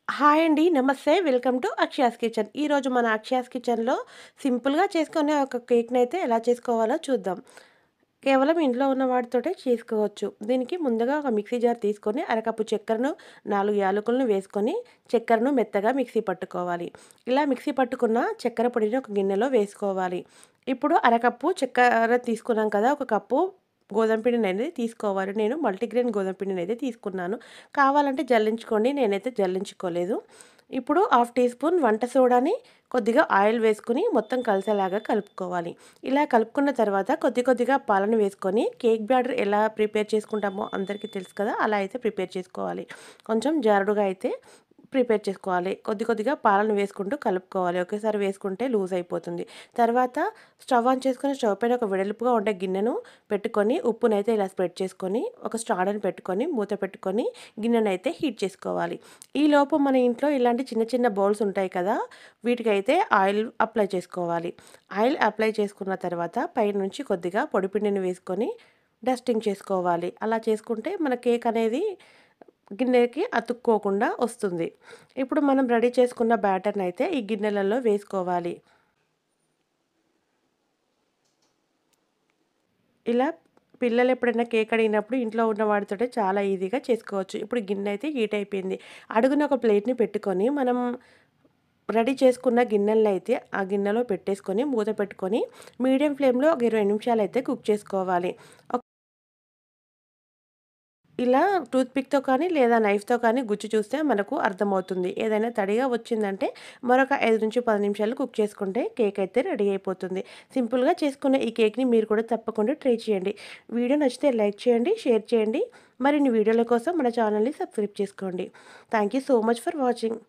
Hi అండి. నమస్తే. Welcome to Akshaya's kitchen. ఈరోజు మన అక్షయాస్ కిచెన్‌లో సింపుల్‌గా చేసుకునే ఒక కేక్‌నైతే ఎలా చేసుకోవాలో చూద్దాం. కేవలం ఇంట్లో ఉన్న వాటితోటే చేసుకోవచ్చు. దీనికి ముందుగా ఒక మిక్సీ జార్ తీసుకొని అరకప్పు చక్కెరను, 4 యాలకులను వేసుకొని చక్కెరను మెత్తగా మిక్సీ పట్టుకోవాలి. ఇలా మిక్సీ పట్టుకున్న చక్కెర పొడిని ఒక గిన్నెలో వేసుకోవాలి. ఇప్పుడు అరకప్పు చక్కెర తీసుకున్నాం కదా! ఒక కప్పు గోధుమ పిండిననేది తీసుకోవాలి. నేను మల్టీగ్రెయిన్ గోధుమ పిండినైతే తీసుకున్నాను. కావాలంటే జల్లించుకోండి. నేనైతే జల్లించుకోలేదు. ఇప్పుడు హాఫ్ టీ స్పూన్ వంట సోడాని, కొద్దిగా ఆయిల్ వేసుకొని మొత్తం కలిసేలాగా కలుపుకోవాలి. ఇలా కలుపుకున్న తర్వాత కొద్ది కొద్దిగా పాలను వేసుకొని కేక్ బ్యాటర్ ఎలా ప్రిపేర్ చేసుకుంటామో అందరికీ తెలుసు కదా! అలా అయితే ప్రిపేర్ చేసుకోవాలి. కొంచెం జారుడుగా అయితే ప్రిపేర్ చేసుకోవాలి. కొద్ది కొద్దిగా పాలను వేసుకుంటూ కలుపుకోవాలి. ఒకేసారి వేసుకుంటే లూజ్ అయిపోతుంది. తర్వాత స్టవ్ ఆన్ చేసుకొని స్టవ్ పైన ఒక వెడల్పుగా ఉండే గిన్నెను పెట్టుకొని ఉప్పునైతే ఇలా స్ప్రెడ్ చేసుకొని ఒక స్టాండ్‌ని పెట్టుకొని మూత పెట్టుకొని గిన్నెనైతే హీట్ చేసుకోవాలి. ఈలోపు మన ఇంట్లో ఇలాంటి చిన్న చిన్న బౌల్స్ ఉంటాయి కదా! వీటికైతే ఆయిల్ అప్లై చేసుకోవాలి. ఆయిల్ అప్లై చేసుకున్న తర్వాత పైనుంచి కొద్దిగా పొడిపిండిని వేసుకొని డస్టింగ్ చేసుకోవాలి. అలా చేసుకుంటే మన కేక్ అనేది గిన్నెకి అతుక్కోకుండా వస్తుంది. ఇప్పుడు మనం రెడీ చేసుకున్న బ్యాటర్‌నైతే ఈ గిన్నెలలో వేసుకోవాలి. ఇలా పిల్లలు ఎప్పుడైనా కేక్ అడిగినప్పుడు ఇంట్లో ఉన్న వాటితోటే చాలా ఈజీగా చేసుకోవచ్చు. ఇప్పుడు గిన్నె అయితే హీట్ అయిపోయింది. అడుగున ఒక ప్లేట్‌ని పెట్టుకొని మనం రెడీ చేసుకున్న గిన్నెలనైతే ఆ గిన్నెలో పెట్టేసుకొని మూత పెట్టుకొని మీడియం ఫ్లేమ్‌లో ఒక 20 నిమిషాలైతే కుక్ చేసుకోవాలి. ఇలా టూత్ పిక్‌తో కానీ లేదా నైఫ్‌తో కానీ గుచ్చి చూస్తే మనకు అర్థమవుతుంది. ఏదైనా తడిగా వచ్చిందంటే మరొక 5-10 నిమిషాలు కుక్ చేసుకుంటే కేక్ అయితే రెడీ అయిపోతుంది. సింపుల్‌గా చేసుకునే ఈ కేక్‌ని మీరు కూడా తప్పకుండా ట్రై చేయండి. వీడియో నచ్చితే లైక్ చేయండి, షేర్ చేయండి. మరిన్ని వీడియోల కోసం మన ఛానల్‌ని సబ్స్క్రైబ్ చేసుకోండి. Thank you so much for watching.